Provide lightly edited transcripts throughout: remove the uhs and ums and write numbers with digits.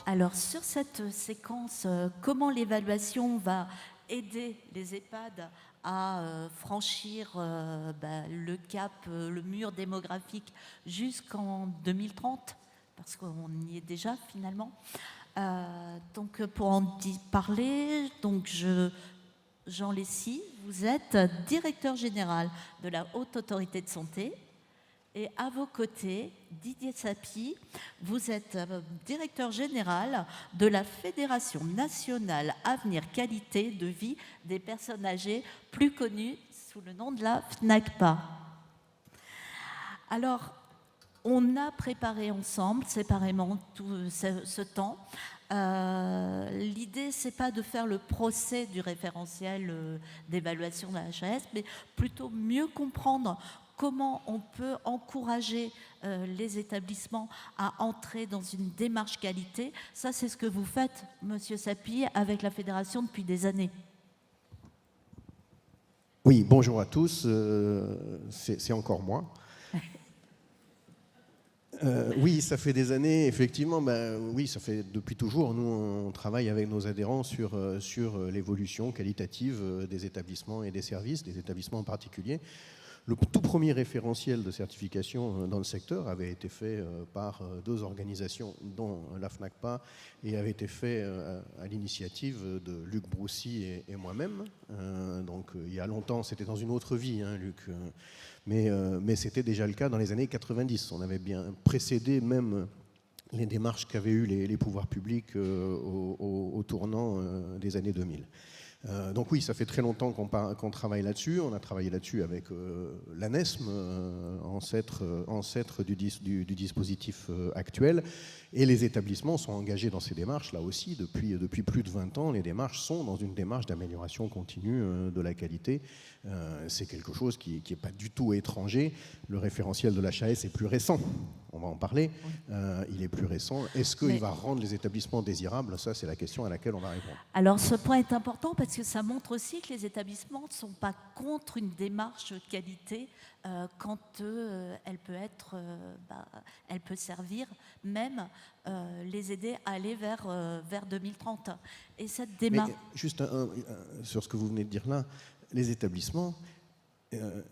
Alors, sur cette séquence, comment l'évaluation va aider les EHPAD à franchir le cap, le mur démographique jusqu'en 2030, parce qu'on y est déjà finalement. Donc, pour en parler, Jean Lessy, vous êtes directeur général de la Haute Autorité de Santé. Et à vos côtés, Didier Sapie, vous êtes directeur général de la Fédération nationale Avenir Qualité de Vie des personnes âgées, plus connue sous le nom de la FNACPA. Alors, on a préparé ensemble, séparément, tout ce temps. L'idée, c'est pas de faire le procès du référentiel d'évaluation de la HAS, mais plutôt mieux comprendre comment on peut encourager les établissements à entrer dans une démarche qualité. Ça, c'est ce que vous faites, Monsieur Sapie, avec la Fédération depuis des années. Oui, bonjour à tous, c'est encore moi. Oui, ça fait des années, effectivement, oui, ça fait depuis toujours. Nous, on travaille avec nos adhérents sur l'évolution qualitative des établissements et des services, des établissements en particulier. Le tout premier référentiel de certification dans le secteur avait été fait par deux organisations, dont la FNACPA, et avait été fait à l'initiative de Luc Broussy et moi-même. Donc il y a longtemps, c'était dans une autre vie, hein, Luc, mais c'était déjà le cas dans les années 90. On avait bien précédé même les démarches qu'avaient eues les pouvoirs publics au tournant des années 2000. Donc oui, ça fait très longtemps qu'on travaille là-dessus. On a travaillé là-dessus avec l'ANESM, ancêtre du dispositif actuel. Et les établissements sont engagés dans ces démarches, là aussi, depuis plus de 20 ans. Les démarches sont dans une démarche d'amélioration continue de la qualité. C'est quelque chose qui n'est pas du tout étranger. Le référentiel de l'HAS est plus récent. On va en parler. Il est plus récent. Est-ce qu'il va rendre les établissements désirables? Ça, c'est la question à laquelle on va répondre. Alors, ce point est important parce que ça montre aussi que les établissements ne sont pas contre une démarche qualité quand elle peut servir même les aider à aller vers 2030. Et cette démarche... Mais juste sur ce que vous venez de dire là, les établissements,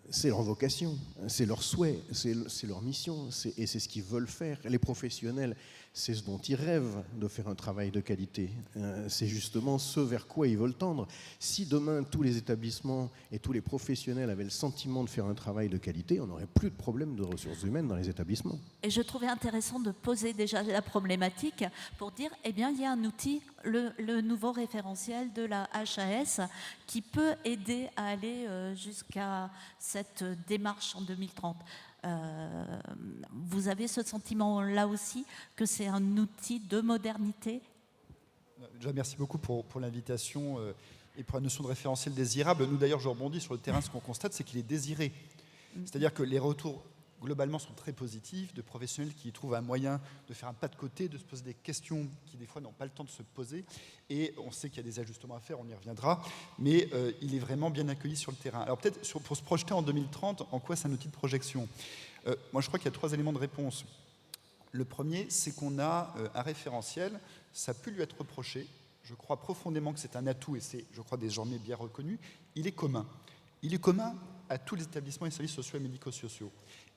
c'est leur vocation, c'est leur souhait, c'est leur mission, et c'est ce qu'ils veulent faire. Les professionnels, c'est ce dont ils rêvent, de faire un travail de qualité. C'est justement ce vers quoi ils veulent tendre. Si demain, tous les établissements et tous les professionnels avaient le sentiment de faire un travail de qualité, on n'aurait plus de problème de ressources humaines dans les établissements. Et je trouvais intéressant de poser déjà la problématique pour dire, eh bien, il y a un outil, le nouveau référentiel de la HAS, qui peut aider à aller jusqu'à cette démarche en 2030. Vous avez ce sentiment-là aussi, que c'est un outil de modernité? Déjà, merci beaucoup pour l'invitation et pour la notion de référentiel désirable. Nous, d'ailleurs, je rebondis sur le terrain. Ce qu'on constate, c'est qu'il est désiré. C'est-à-dire que les retours, globalement, sont très positifs, de professionnels qui trouvent un moyen de faire un pas de côté, de se poser des questions qui, des fois, n'ont pas le temps de se poser. Et on sait qu'il y a des ajustements à faire, on y reviendra, mais il est vraiment bien accueilli sur le terrain. Alors peut-être, pour se projeter en 2030, en quoi c'est un outil de projection? Moi, je crois qu'il y a 3 éléments de réponse. Le premier, c'est qu'on a un référentiel, ça a pu lui être reproché. Je crois profondément que c'est un atout, et c'est, je crois, désormais bien reconnu. Il est commun. Il est commun à tous les établissements et services sociaux et médico-sociaux.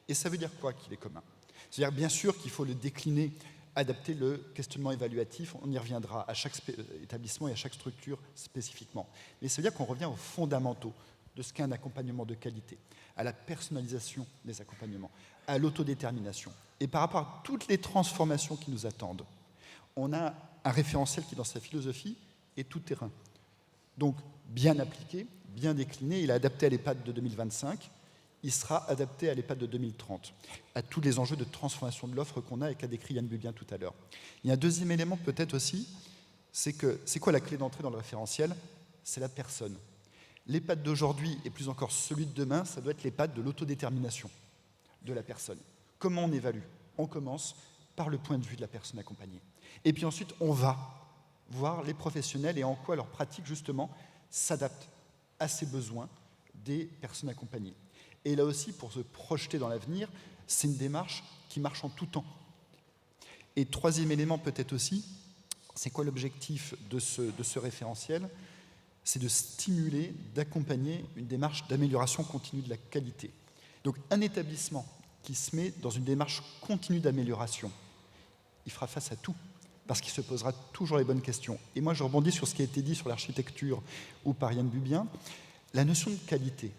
Et ça veut dire quoi qu'il est commun? C'est-à-dire, bien sûr, qu'il faut le décliner, adapter le questionnement évaluatif, on y reviendra à chaque établissement et à chaque structure spécifiquement. Mais ça veut dire qu'on revient aux fondamentaux de ce qu'est un accompagnement de qualité, à la personnalisation des accompagnements, à l'autodétermination. Et par rapport à toutes les transformations qui nous attendent, on a un référentiel qui, dans sa philosophie, est tout terrain. Donc, bien appliqué, bien décliné, il est adapté à l'EHPAD de 2025, il sera adapté à l'EHPAD de 2030, à tous les enjeux de transformation de l'offre qu'on a et qu'a décrit Yann Bubien tout à l'heure. Il y a un deuxième élément peut-être aussi, c'est quoi la clé d'entrée dans le référentiel? C'est la personne. L'EHPAD d'aujourd'hui, et plus encore celui de demain, ça doit être l'EHPAD de l'autodétermination de la personne. Comment on évalue? On commence par le point de vue de la personne accompagnée. Et puis ensuite, on va voir les professionnels et en quoi leur pratique, justement, s'adapte à ces besoins des personnes accompagnées. Et là aussi, pour se projeter dans l'avenir, c'est une démarche qui marche en tout temps. Et troisième élément peut-être aussi, C'est quoi l'objectif de ce référentiel? C'est de stimuler, d'accompagner une démarche d'amélioration continue de la qualité. Donc un établissement qui se met dans une démarche continue d'amélioration, il fera face à tout, parce qu'il se posera toujours les bonnes questions. Et moi, je rebondis sur ce qui a été dit sur l'architecture ou par Yann Bubien. La notion de qualité,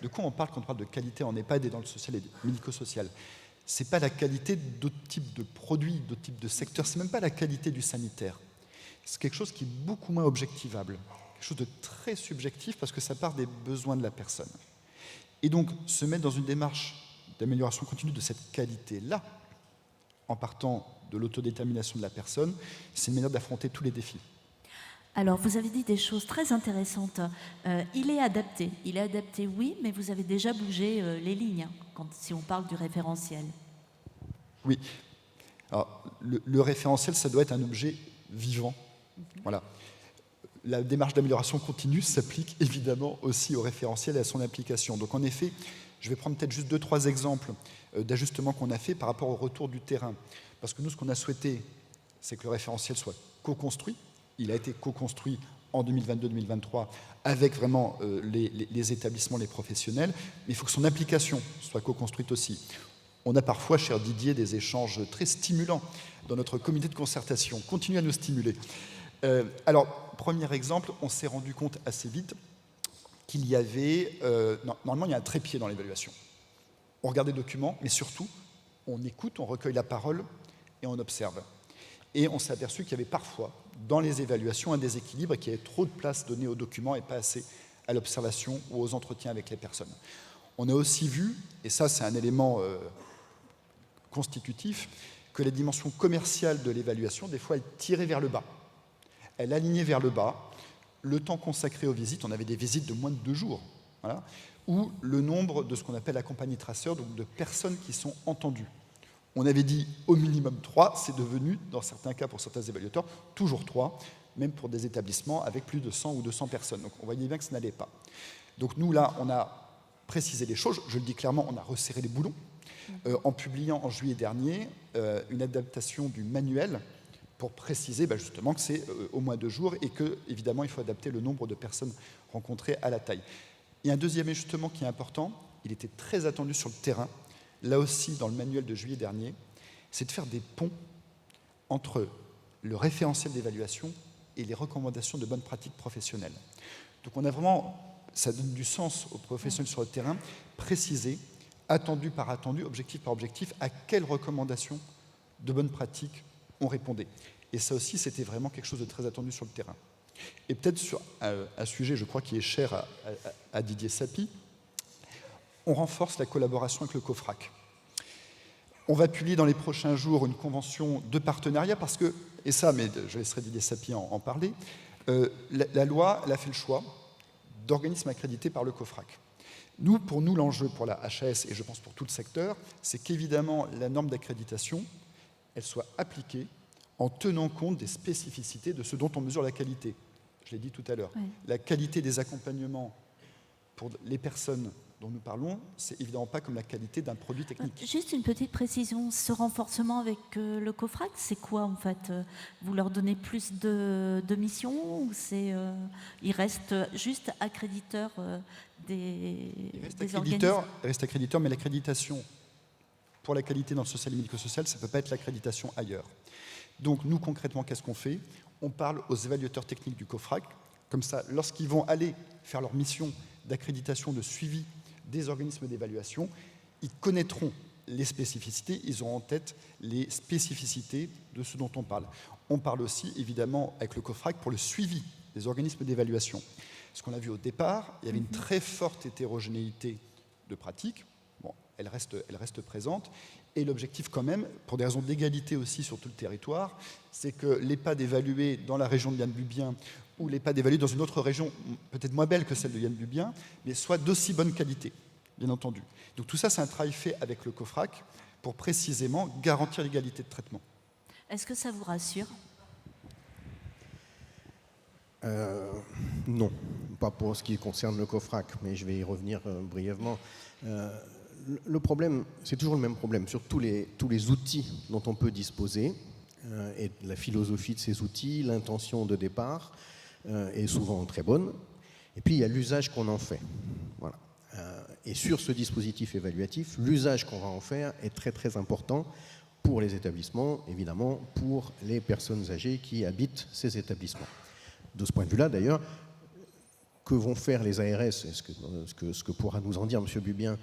de quoi on parle quand on parle de qualité en EHPAD et dans le social et médico-social? Ce n'est pas la qualité d'autres types de produits, d'autres types de secteurs, ce n'est même pas la qualité du sanitaire. C'est quelque chose qui est beaucoup moins objectivable, quelque chose de très subjectif parce que ça part des besoins de la personne. Et donc, se mettre dans une démarche d'amélioration continue de cette qualité-là, en partant de l'autodétermination de la personne, c'est une manière d'affronter tous les défis. Alors, vous avez dit des choses très intéressantes. Il est adapté, oui, mais vous avez déjà bougé les lignes, si on parle du référentiel. Oui. Alors, le référentiel, ça doit être un objet vivant. Voilà. La démarche d'amélioration continue s'applique évidemment aussi au référentiel et à son application. Donc, en effet, je vais prendre peut-être juste 2-3 exemples d'ajustements qu'on a fait par rapport au retour du terrain. Parce que nous, ce qu'on a souhaité, c'est que le référentiel soit co-construit. Il a été co-construit en 2022-2023 avec vraiment les établissements, les professionnels, mais il faut que son application soit co-construite aussi. On a parfois, cher Didier, des échanges très stimulants dans notre comité de concertation. Continuez à nous stimuler. Alors, premier exemple, on s'est rendu compte assez vite qu'il y avait... normalement, il y a un trépied dans l'évaluation. On regarde les documents, mais surtout, on écoute, on recueille la parole et on observe. Et on s'est aperçu qu'il y avait parfois, dans les évaluations, un déséquilibre et qu'il y avait trop de place donnée aux documents et pas assez à l'observation ou aux entretiens avec les personnes. On a aussi vu, et ça c'est un élément constitutif, que la dimension commerciale de l'évaluation, des fois, elle tirait vers le bas. Elle alignait vers le bas le temps consacré aux visites, on avait des visites de moins de 2 jours, voilà, ou le nombre de ce qu'on appelle accompagnés traceurs, donc de personnes qui sont entendues. On avait dit au minimum 3, c'est devenu, dans certains cas pour certains évaluateurs, toujours 3, même pour des établissements avec plus de 100 ou 200 personnes. Donc on voyait bien que ça n'allait pas. Donc nous, là, on a précisé les choses, je le dis clairement, on a resserré les boulons, en publiant en juillet dernier une adaptation du manuel pour préciser justement que c'est au moins 2 jours et que, évidemment, il faut adapter le nombre de personnes rencontrées à la taille. Il y a un deuxième ajustement qui est important, il était très attendu sur le terrain, là aussi dans le manuel de juillet dernier, c'est de faire des ponts entre le référentiel d'évaluation et les recommandations de bonnes pratiques professionnelles. Donc on a vraiment, ça donne du sens aux professionnels sur le terrain, préciser, attendu par attendu, objectif par objectif, à quelles recommandations de bonnes pratiques on répondait. Et ça aussi, c'était vraiment quelque chose de très attendu sur le terrain. Et peut-être sur un sujet, je crois, qui est cher à Didier Sapie, on renforce la collaboration avec le COFRAC. On va publier dans les prochains jours une convention de partenariat parce que, et ça, mais je laisserai Didier Sapie en parler, la loi, elle a fait le choix d'organismes accrédités par le COFRAC. Pour nous, l'enjeu pour la HAS, et je pense pour tout le secteur, c'est qu'évidemment, la norme d'accréditation, elle soit appliquée en tenant compte des spécificités de ce dont on mesure la qualité. Je l'ai dit tout à l'heure. Oui. La qualité des accompagnements pour les personnes dont nous parlons, c'est évidemment pas comme la qualité d'un produit technique. Juste une petite précision, ce renforcement avec le COFRAC, c'est quoi en fait? Vous leur donnez plus de missions ou ils restent juste accréditeurs des organismes? Ils restent accréditeurs, mais l'accréditation pour la qualité dans le social et médico-social, ça ne peut pas être l'accréditation ailleurs. Donc nous, concrètement, qu'est-ce qu'on fait? On parle aux évaluateurs techniques du COFRAC, comme ça, lorsqu'ils vont aller faire leur mission d'accréditation, de suivi des organismes d'évaluation, ils connaîtront les spécificités, ils auront en tête les spécificités de ce dont on parle. On parle aussi, évidemment, avec le COFRAC pour le suivi des organismes d'évaluation. Ce qu'on a vu au départ, il y avait une très forte hétérogénéité de pratiques. Bon, elle reste présente. Et l'objectif quand même, pour des raisons d'égalité aussi sur tout le territoire, c'est que l'EHPAD évalué dans la région de Yann Bubien ou l'EHPAD évalué dans une autre région, peut-être moins belle que celle de Yann Bubien, mais soit d'aussi bonne qualité, bien entendu. Donc tout ça, c'est un travail fait avec le COFRAC pour précisément garantir l'égalité de traitement. Est-ce que ça vous rassure ? Non, pas pour ce qui concerne le COFRAC, mais je vais y revenir brièvement. Le problème, c'est toujours le même problème. Sur tous les outils dont on peut disposer, et la philosophie de ces outils, l'intention de départ est souvent très bonne. Et puis il y a l'usage qu'on en fait. Voilà. Et sur ce dispositif évaluatif, l'usage qu'on va en faire est très très important pour les établissements, évidemment pour les personnes âgées qui habitent ces établissements. De ce point de vue-là, d'ailleurs, que vont faire les ARS, ce que pourra nous en dire M. Bubien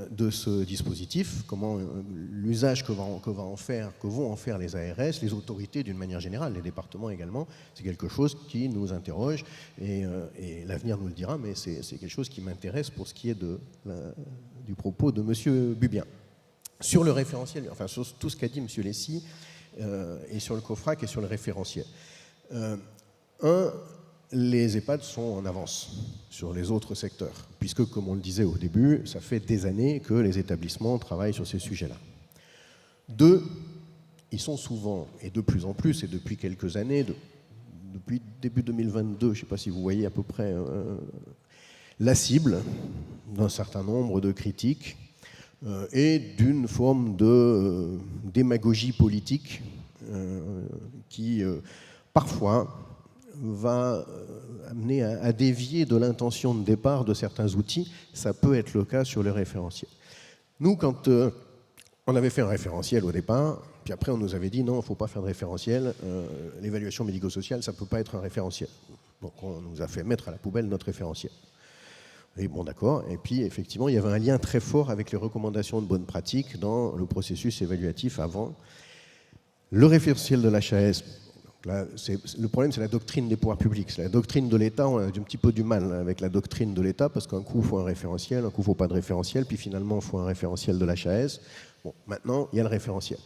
de ce dispositif, comment l'usage que vont en faire les ARS, les autorités d'une manière générale, les départements également, c'est quelque chose qui nous interroge et l'avenir nous le dira, mais c'est quelque chose qui m'intéresse pour ce qui est du propos de M. Bubien. Sur le référentiel, enfin sur tout ce qu'a dit M. Lessy et sur le COFRAC et sur le référentiel. Les EHPAD sont en avance sur les autres secteurs, puisque, comme on le disait au début, ça fait des années que les établissements travaillent sur ces sujets-là. 2, ils sont souvent, et de plus en plus, et depuis quelques années, depuis début 2022, je ne sais pas si vous voyez à peu près, la cible d'un certain nombre de critiques et d'une forme de démagogie politique qui, parfois, va amener à dévier de l'intention de départ de certains outils. Ça peut être le cas sur le référentiel. Nous, quand on avait fait un référentiel au départ, puis après on nous avait dit non, il ne faut pas faire de référentiel, l'évaluation médico-sociale, ça ne peut pas être un référentiel. Donc on nous a fait mettre à la poubelle notre référentiel. Et bon, d'accord. Et puis effectivement, il y avait un lien très fort avec les recommandations de bonne pratique dans le processus évaluatif avant. Le référentiel de l'HAS, là, le problème, c'est la doctrine des pouvoirs publics. C'est la doctrine de l'État. On a un petit peu du mal avec la doctrine de l'État parce qu'un coup, il faut un référentiel, un coup, il ne faut pas de référentiel, puis finalement, il faut un référentiel de l'HAS. Bon, maintenant, il y a le référentiel.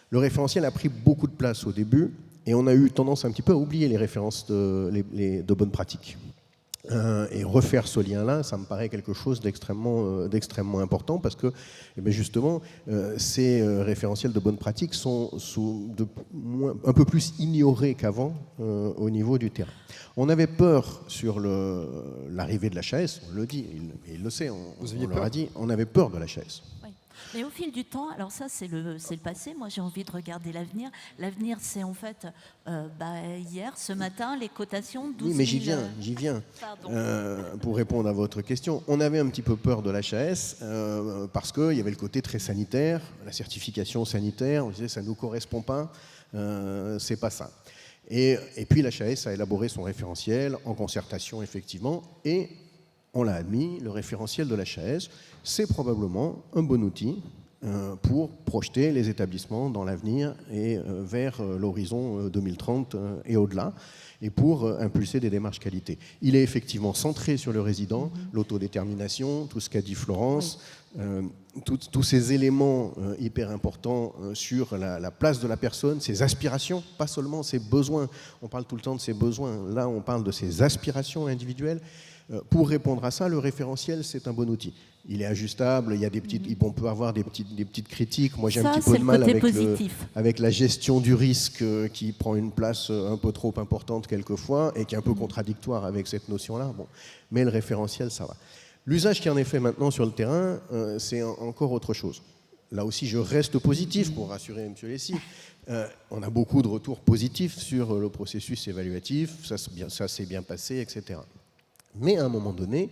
Le référentiel a pris beaucoup de place au début et on a eu tendance un petit peu à oublier les références de bonne pratique. Et refaire ce lien-là, ça me paraît quelque chose d'extrêmement important parce que justement, ces référentiels de bonne pratique sont un peu plus ignorés qu'avant au niveau du terrain. On avait peur sur l'arrivée de l'HAS, on le dit, il le sait, on leur a dit, on avait peur de l'HAS. Oui. Mais au fil du temps, alors ça c'est le passé, moi j'ai envie de regarder l'avenir. L'avenir c'est en fait, hier, ce matin, les cotations 12 000... Oui, mais j'y viens. Pour répondre à votre question, on avait un petit peu peur de l'HAS parce qu'il y avait le côté très sanitaire, la certification sanitaire, on disait ça ne nous correspond pas, c'est pas ça. Et puis l'HAS a élaboré son référentiel en concertation effectivement, et on l'a admis, le référentiel de l'HAS, c'est probablement un bon outil pour projeter les établissements dans l'avenir et vers l'horizon 2030 et au-delà, et pour impulser des démarches qualité. Il est effectivement centré sur le résident, l'autodétermination, tout ce qu'a dit Florence, tous ces éléments hyper importants sur la place de la personne, ses aspirations, pas seulement ses besoins. On parle tout le temps de ses besoins, là on parle de ses aspirations individuelles. Pour répondre à ça, le référentiel, c'est un bon outil. Il est ajustable, il y a on peut avoir des petites critiques. Moi, j'ai un petit peu de mal avec la gestion du risque qui prend une place un peu trop importante quelquefois et qui est un peu contradictoire avec cette notion-là. Bon. Mais le référentiel, ça va. L'usage qui en est fait maintenant sur le terrain, c'est encore autre chose. Là aussi, je reste positif pour rassurer M. Lessy. On a beaucoup de retours positifs sur le processus évaluatif, ça s'est bien passé, etc. Mais à un moment donné,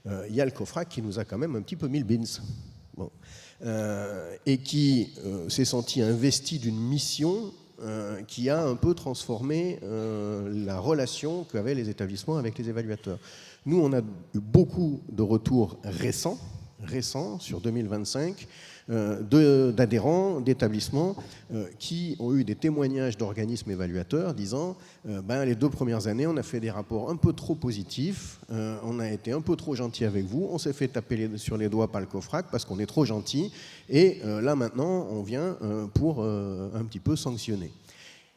il y a le COFRAC qui nous a quand même un petit peu mis le bins. Bon. Et qui s'est senti investi d'une mission qui a un peu transformé la relation qu'avaient les établissements avec les évaluateurs. Nous, on a eu beaucoup de retours récents sur 2025, d'adhérents, d'établissements qui ont eu des témoignages d'organismes évaluateurs disant les 2 premières années, on a fait des rapports un peu trop positifs, on a été un peu trop gentil avec vous, on s'est fait taper sur les doigts par le COFRAC parce qu'on est trop gentil, et là maintenant, on vient pour un petit peu sanctionner.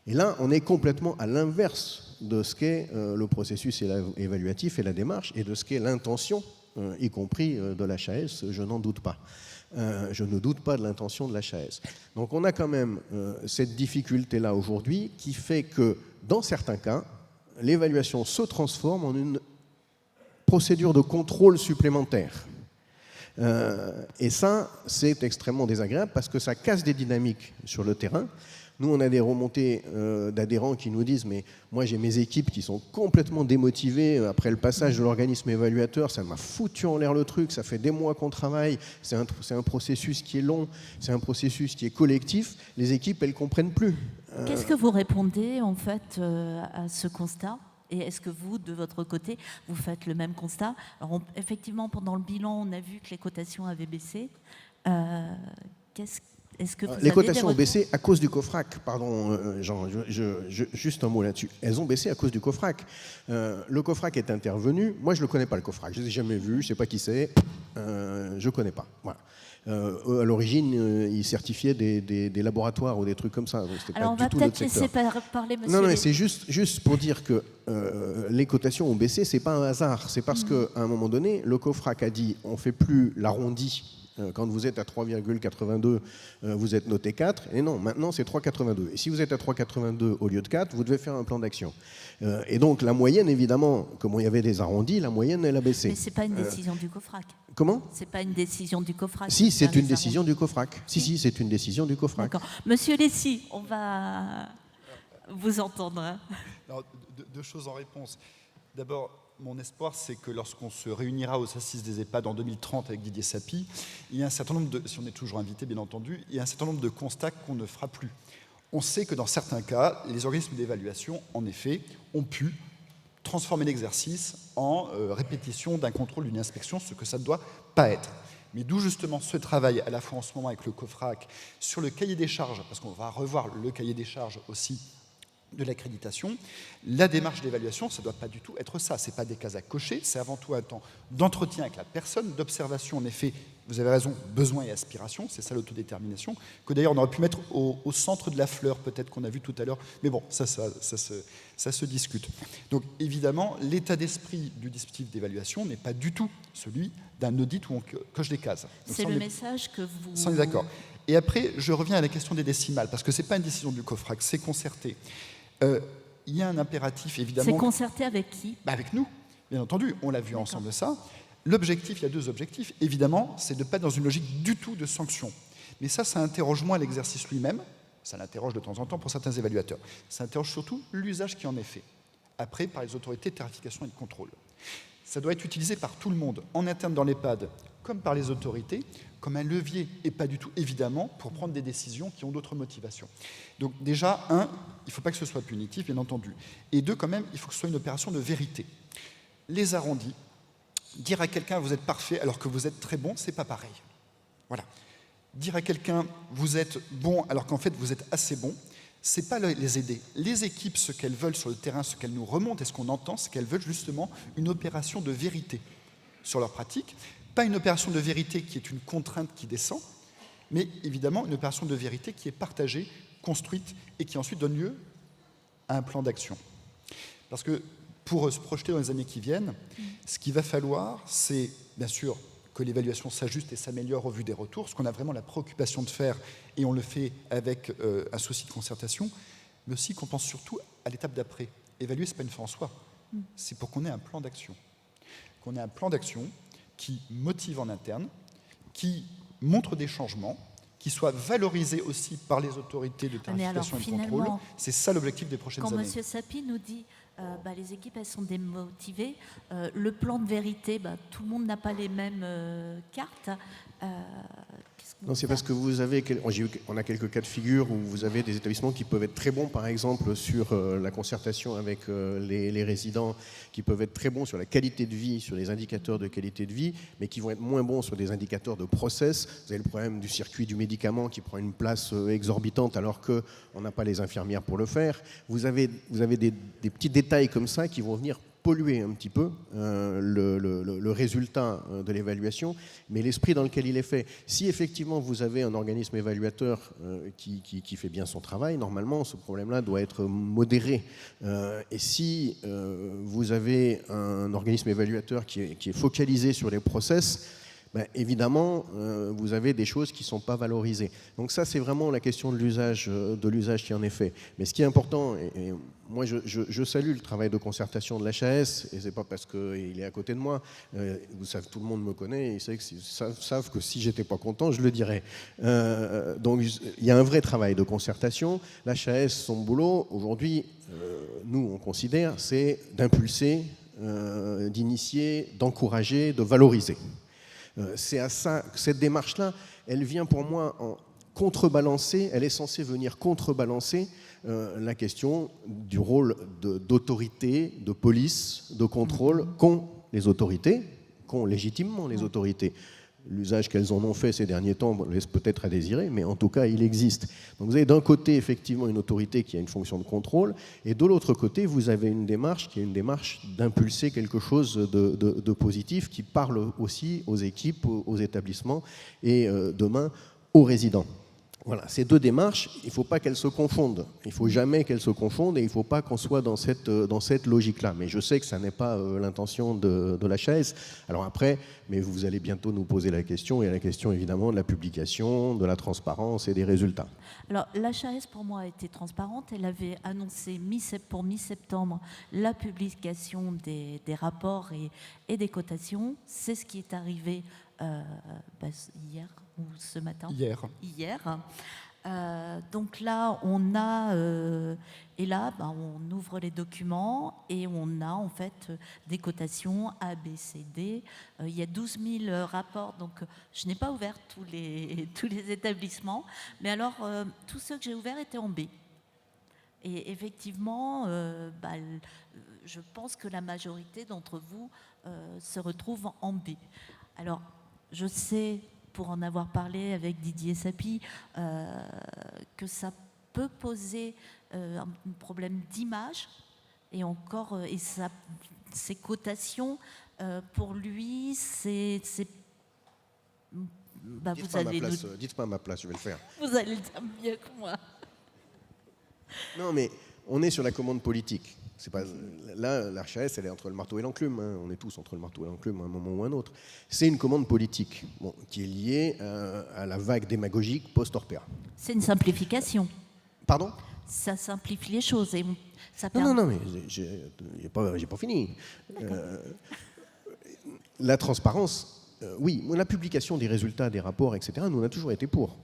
Et là, on est complètement à l'inverse de ce qu'est le processus évaluatif et la démarche, et de ce qu'est l'intention, y compris de l'HAS, je n'en doute pas. Je ne doute pas de l'intention de l'HAS. Donc on a quand même cette difficulté-là aujourd'hui qui fait que, dans certains cas, l'évaluation se transforme en une procédure de contrôle supplémentaire. Et ça, c'est extrêmement désagréable parce que ça casse des dynamiques sur le terrain. Nous, on a des remontées d'adhérents qui nous disent « mais moi, j'ai mes équipes qui sont complètement démotivées après le passage de l'organisme évaluateur, ça m'a foutu en l'air le truc, ça fait des mois qu'on travaille, c'est un processus qui est long, c'est un processus qui est collectif, les équipes, elles ne comprennent plus. » Qu'est-ce que vous répondez en fait à ce constat ? Et est-ce que vous, de votre côté, vous faites le même constat ? Alors, effectivement, pendant le bilan, on a vu que les cotations avaient baissé. Est-ce que vous les avez cotations des ont baissé à cause du COFRAC, pardon, Jean, juste un mot là-dessus. Elles ont baissé à cause du COFRAC. Le COFRAC est intervenu. Moi, je ne le connais pas, le COFRAC. Je ne l'ai jamais vu, je ne sais pas qui c'est. Je ne connais pas. Voilà. À l'origine, ils certifiaient des laboratoires ou des trucs comme ça. Donc Alors, on va peut-être laisser parler monsieur. Non, mais c'est juste pour dire que les cotations ont baissé, c'est pas un hasard. C'est parce qu'à un moment donné, le COFRAC a dit on ne fait plus l'arrondi. Quand vous êtes à 3,82, vous êtes noté 4. Et non, maintenant, c'est 3,82. Et si vous êtes à 3,82 au lieu de 4, vous devez faire un plan d'action. Et donc, la moyenne, évidemment, comme il y avait des arrondis, la moyenne, elle a baissé. Mais ce n'est pas une décision du COFRAC. Comment ? C'est pas une décision du COFRAC. Si, c'est une décision du COFRAC. Si, c'est une décision du COFRAC. D'accord. Monsieur Lessy, on va vous entendre. Hein. Alors, deux choses en réponse. D'abord, mon espoir, c'est que lorsqu'on se réunira aux Assises des EHPAD en 2030 avec Didier Sapie, il y a un certain nombre de, si on est toujours invité bien entendu, il y a un certain nombre de constats qu'on ne fera plus. On sait que dans certains cas, les organismes d'évaluation, en effet, ont pu transformer l'exercice en répétition d'un contrôle, d'une inspection, ce que ça ne doit pas être. Mais d'où justement ce travail, à la fois en ce moment avec le COFRAC, sur le cahier des charges, parce qu'on va revoir le cahier des charges aussi de l'accréditation. La démarche d'évaluation, ça ne doit pas du tout être ça. Ce n'est pas des cases à cocher, c'est avant tout un temps d'entretien avec la personne, d'observation, en effet, vous avez raison, besoin et aspiration, c'est ça l'autodétermination, que d'ailleurs on aurait pu mettre au centre de la fleur, peut-être qu'on a vu tout à l'heure, mais bon, ça se discute. Donc évidemment, l'état d'esprit du dispositif d'évaluation n'est pas du tout celui d'un audit où on coche des cases. Donc, c'est le message que vous... Ça, on est d'accord. Et après, je reviens à la question des décimales, parce que ce n'est pas une décision du COFRAC, c'est concerté. Il y a un impératif, évidemment... C'est concerté avec qui ? Avec nous, bien entendu. On l'a vu ensemble, ça. L'objectif, il y a deux objectifs. Évidemment, c'est de ne pas être dans une logique du tout de sanction. Mais ça interroge moins l'exercice lui-même. Ça l'interroge de temps en temps pour certains évaluateurs. Ça interroge surtout l'usage qui en est fait. Après, par les autorités de tarification et de contrôle. Ça doit être utilisé par tout le monde, en interne dans l'EHPAD, comme par les autorités, comme un levier, et pas du tout, évidemment, pour prendre des décisions qui ont d'autres motivations. Donc déjà, un, il ne faut pas que ce soit punitif, bien entendu. Et deux, quand même, il faut que ce soit une opération de vérité. Les arrondis, dire à quelqu'un « vous êtes parfait » alors que vous êtes très bon, c'est pas pareil. Voilà. Dire à quelqu'un « vous êtes bon » alors qu'en fait vous êtes assez bon, c'est pas les aider. Les équipes, ce qu'elles veulent sur le terrain, ce qu'elles nous remontent et ce qu'on entend, c'est qu'elles veulent justement une opération de vérité sur leur pratique. Pas une opération de vérité qui est une contrainte qui descend, mais évidemment une opération de vérité qui est partagée, construite et qui ensuite donne lieu à un plan d'action. Parce que pour se projeter dans les années qui viennent, ce qu'il va falloir, c'est bien sûr que l'évaluation s'ajuste et s'améliore au vu des retours, ce qu'on a vraiment la préoccupation de faire, et on le fait avec un souci de concertation, mais aussi qu'on pense surtout à l'étape d'après. Évaluer, ce n'est pas une fin en soi, c'est pour qu'on ait un plan d'action. Qu'on ait un plan d'action qui motive en interne, qui montre des changements, qui soit valorisé aussi par les autorités de tarification et de contrôle. C'est ça l'objectif des prochaines années. Quand M. Sapie nous dit les équipes elles sont démotivées, le plan de vérité, tout le monde n'a pas les mêmes cartes. Non, c'est parce que vous avez, on a quelques cas de figure où vous avez des établissements qui peuvent être très bons, par exemple, sur la concertation avec les résidents, qui peuvent être très bons sur la qualité de vie, sur les indicateurs de qualité de vie, mais qui vont être moins bons sur des indicateurs de process. Vous avez le problème du circuit du médicament qui prend une place exorbitante alors qu'on n'a pas les infirmières pour le faire. Vous avez des petits détails comme ça qui vont venir polluer un petit peu le résultat de l'évaluation, mais l'esprit dans lequel il est fait. Si effectivement vous avez un organisme évaluateur qui fait bien son travail, normalement ce problème-là doit être modéré. Et si vous avez un organisme évaluateur qui est focalisé sur les process, ben, évidemment, vous avez des choses qui ne sont pas valorisées. Donc ça, c'est vraiment la question de l'usage qui en est fait. Mais ce qui est important, et moi je salue le travail de concertation de l'HAS, et ce n'est pas parce qu'il est à côté de moi, vous savez, tout le monde me connaît, ils savent que si je n'étais pas content, je le dirais. Donc il y a un vrai travail de concertation. L'HAS, son boulot, aujourd'hui, nous on considère, c'est d'impulser, d'initier, d'encourager, de valoriser. C'est à ça, cette démarche-là, elle vient pour moi en contrebalancer, elle est censée venir contrebalancer la question du rôle d'autorité, de police, de contrôle qu'ont les autorités, qu'ont légitimement les autorités. L'usage qu'elles en ont fait ces derniers temps laisse peut-être à désirer, mais en tout cas, il existe. Donc vous avez d'un côté, effectivement, une autorité qui a une fonction de contrôle, et de l'autre côté, vous avez une démarche qui est une démarche d'impulser quelque chose de positif qui parle aussi aux équipes, aux établissements et demain aux résidents. Voilà, ces deux démarches, il ne faut pas qu'elles se confondent. Il ne faut jamais qu'elles se confondent et il ne faut pas qu'on soit dans cette logique-là. Mais je sais que ça n'est pas l'intention de la HAS. Alors après, mais vous allez bientôt nous poser la question, et la question évidemment de la publication, de la transparence et des résultats. Alors la HAS pour moi a été transparente. Elle avait annoncé pour mi-septembre la publication des rapports et des cotations. C'est ce qui est arrivé hier ou ce matin. Hier. Donc là, on ouvre les documents et on a en fait des cotations A, B, C, D. Il y a 12 000 rapports, donc je n'ai pas ouvert tous les établissements, mais alors tous ceux que j'ai ouverts étaient en B. Et effectivement, je pense que la majorité d'entre vous se retrouve en B. Alors, je sais, pour en avoir parlé avec Didier Sapie, que ça peut poser un problème d'image, et encore, ces cotations, pour lui, c'est dites pas à ma place, je vais le faire. Vous allez le dire mieux que moi. Non, mais on est sur la commande politique. C'est pas, là, la HAS, elle est entre le marteau et l'enclume. Hein. On est tous entre le marteau et l'enclume à un moment ou un autre. C'est une commande politique qui est liée à la vague démagogique post-Orpea. C'est une simplification. Pardon ? Ça simplifie les choses. Et ça non, mais j'ai pas fini. La transparence, oui, la publication des résultats, des rapports, etc., nous, on a toujours été pour.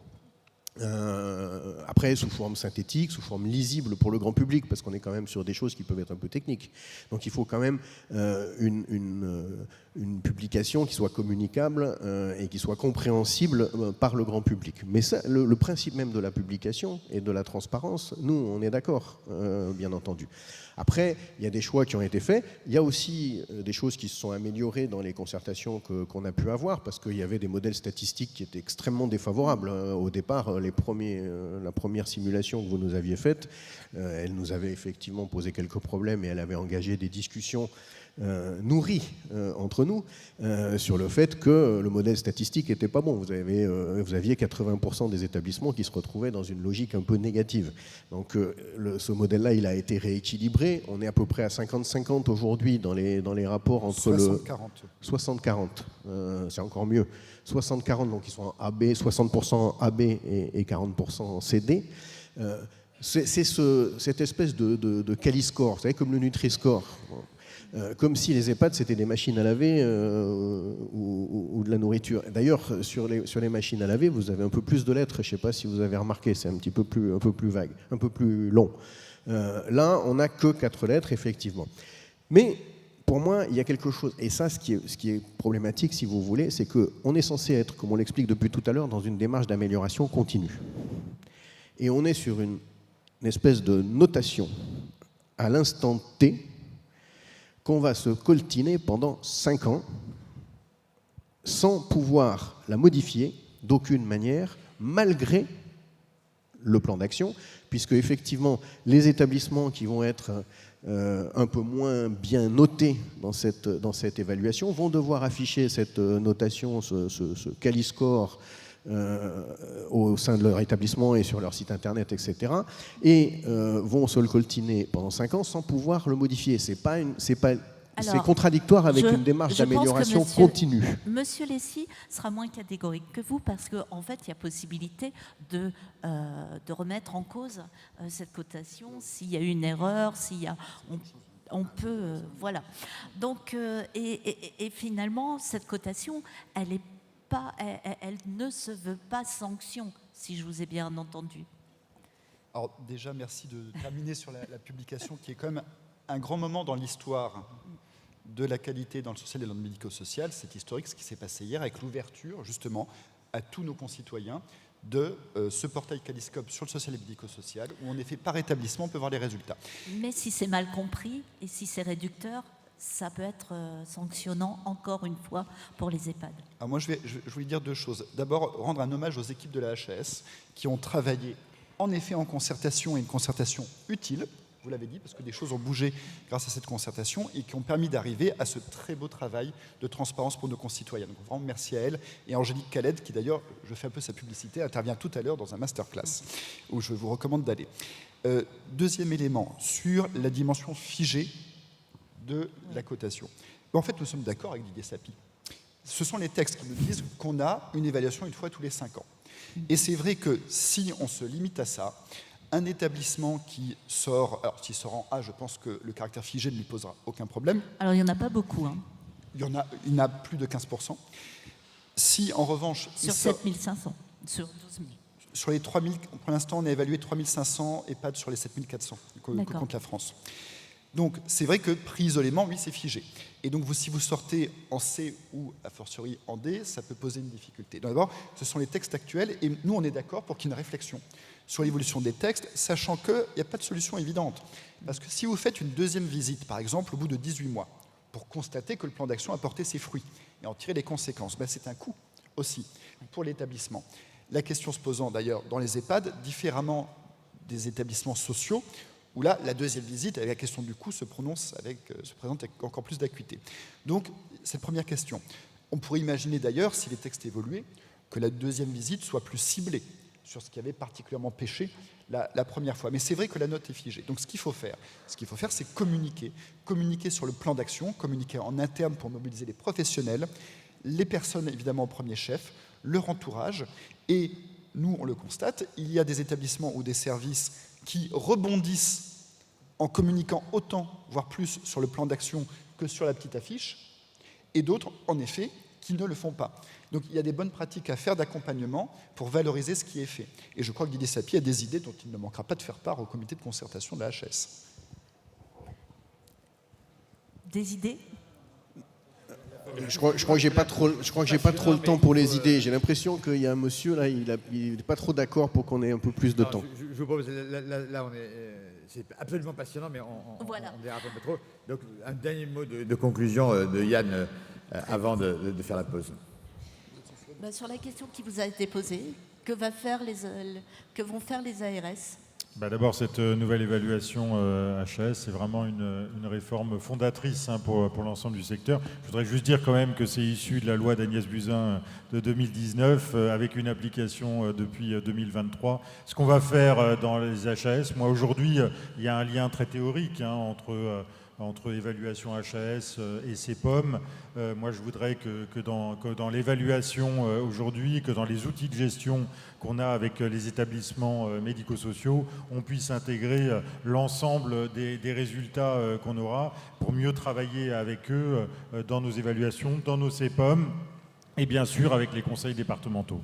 Après, sous forme synthétique, sous forme lisible pour le grand public, parce qu'on est quand même sur des choses qui peuvent être un peu techniques. Donc il faut quand même une publication qui soit communicable et qui soit compréhensible par le grand public. Mais ça, le principe même de la publication et de la transparence, nous, on est d'accord, bien entendu. Après, il y a des choix qui ont été faits. Il y a aussi des choses qui se sont améliorées dans les concertations qu'on a pu avoir, parce qu'il y avait des modèles statistiques qui étaient extrêmement défavorables. Au départ, la première simulation que vous nous aviez faite, elle nous avait effectivement posé quelques problèmes et elle avait engagé des discussions nourries entre nous sur le fait que le modèle statistique n'était pas bon. Vous aviez 80% des établissements qui se retrouvaient dans une logique un peu négative. Donc ce modèle-là, il a été rééquilibré. On est à peu près à 50-50 aujourd'hui dans les rapports entre 60-40. C'est encore mieux. 60-40, donc ils sont en AB, 60% en AB et 40% en CD. C'est cette espèce de quali-score, vous savez, comme le Nutri-Score. Comme si les EHPAD c'était des machines à laver ou de la nourriture. D'ailleurs, sur les machines à laver, vous avez un peu plus de lettres, je ne sais pas si vous avez remarqué, c'est un peu plus vague, un peu plus long. Là, on n'a que 4 lettres, effectivement. Mais pour moi, il y a quelque chose, et ça, ce qui est problématique, si vous voulez, c'est qu'on est censé être, comme on l'explique depuis tout à l'heure, dans une démarche d'amélioration continue. Et on est sur une espèce de notation à l'instant T, qu'on va se coltiner pendant 5 ans sans pouvoir la modifier d'aucune manière, malgré le plan d'action, puisque effectivement les établissements qui vont être un peu moins bien notés dans cette évaluation vont devoir afficher cette notation, ce quali-score au sein de leur établissement et sur leur site internet, etc. Et vont se le coltiner pendant 5 ans sans pouvoir le modifier. C'est pas c'est contradictoire avec une démarche d'amélioration continue. Monsieur Lessy sera moins catégorique que vous parce qu'en fait, il y a possibilité de remettre en cause cette cotation s'il y a eu une erreur, s'il y a... On peut... voilà. Donc, et finalement, cette cotation, elle ne se veut pas sanction, si je vous ai bien entendu. Alors déjà, merci de terminer sur la publication qui est quand même un grand moment dans l'histoire de la qualité dans le social et dans le médico-social. C'est historique ce qui s'est passé hier avec l'ouverture justement à tous nos concitoyens de ce portail Qualiscope sur le social et médico-social où en effet par établissement on peut voir les résultats. Mais si c'est mal compris et si c'est réducteur, ça peut être sanctionnant encore une fois pour les EHPAD. Alors moi je voulais dire deux choses. D'abord rendre un hommage aux équipes de la HAS qui ont travaillé en effet en concertation et une concertation utile, vous l'avez dit, parce que des choses ont bougé grâce à cette concertation et qui ont permis d'arriver à ce très beau travail de transparence pour nos concitoyens. Donc vraiment merci à elle et à Angélique Khaled qui d'ailleurs, je fais un peu sa publicité, intervient tout à l'heure dans un masterclass où je vous recommande d'aller. Deuxième élément, sur la dimension figée de la cotation. En fait, nous sommes d'accord avec Didier Sapie. Ce sont les textes qui nous disent qu'on a une évaluation une fois tous les 5 ans. Et c'est vrai que si on se limite à ça, un établissement qui sort, alors s'il sort en A, je pense que le caractère figé ne lui posera aucun problème. Alors il n'y en a pas beaucoup. Hein. Il y en a plus de 15%. Si en revanche... Sur 7500, sur 12 000. Sur les 3000, pour l'instant on a évalué 3500 EHPAD sur les 7400 que compte la France. Donc c'est vrai que pris isolément, oui, c'est figé. Et donc si vous sortez en C ou a fortiori en D, ça peut poser une difficulté. D'abord, ce sont les textes actuels et nous on est d'accord pour qu'il y ait une réflexion sur l'évolution des textes, sachant qu'il n'y a pas de solution évidente. Parce que si vous faites une deuxième visite, par exemple, au bout de 18 mois, pour constater que le plan d'action a porté ses fruits et en tirer les conséquences, ben c'est un coût aussi pour l'établissement. La question se posant d'ailleurs dans les EHPAD, différemment des établissements sociaux, où là, la deuxième visite, avec la question du coût, se présente avec encore plus d'acuité. Donc, cette première question. On pourrait imaginer d'ailleurs, si les textes évoluaient, que la deuxième visite soit plus ciblée sur ce qui avait particulièrement péché la première fois. Mais c'est vrai que la note est figée. Donc, ce qu'il faut faire, c'est communiquer. Communiquer sur le plan d'action, communiquer en interne pour mobiliser les professionnels, les personnes, évidemment, au premier chef, leur entourage. Et nous, on le constate, il y a des établissements ou des services qui rebondissent en communiquant autant, voire plus, sur le plan d'action que sur la petite affiche, et d'autres, en effet, qui ne le font pas. Donc il y a des bonnes pratiques à faire d'accompagnement pour valoriser ce qui est fait. Et je crois que Didier Sapie a des idées dont il ne manquera pas de faire part au comité de concertation de la HS. Des idées ? Je crois que j'ai pas trop le temps pour les idées. J'ai l'impression qu'il y a un monsieur là, il n'est pas trop d'accord pour qu'on ait un peu plus de temps. Je vous propose, là on est, c'est absolument passionnant, mais on dérape un peu trop. Donc un dernier mot de conclusion de Yann avant de faire la pause. Sur la question qui vous a été posée, que vont faire les ARS ? D'abord, cette nouvelle évaluation HAS, c'est vraiment une réforme fondatrice pour l'ensemble du secteur. Je voudrais juste dire quand même que c'est issu de la loi d'Agnès Buzyn de 2019, avec une application depuis 2023. Ce qu'on va faire dans les HAS, moi aujourd'hui, il y a un lien très théorique entre évaluation HAS et CEPOM. Moi, je voudrais que dans l'évaluation aujourd'hui, que dans les outils de gestion qu'on a avec les établissements médico-sociaux, on puisse intégrer l'ensemble des résultats qu'on aura pour mieux travailler avec eux dans nos évaluations, dans nos CEPOM et bien sûr avec les conseils départementaux.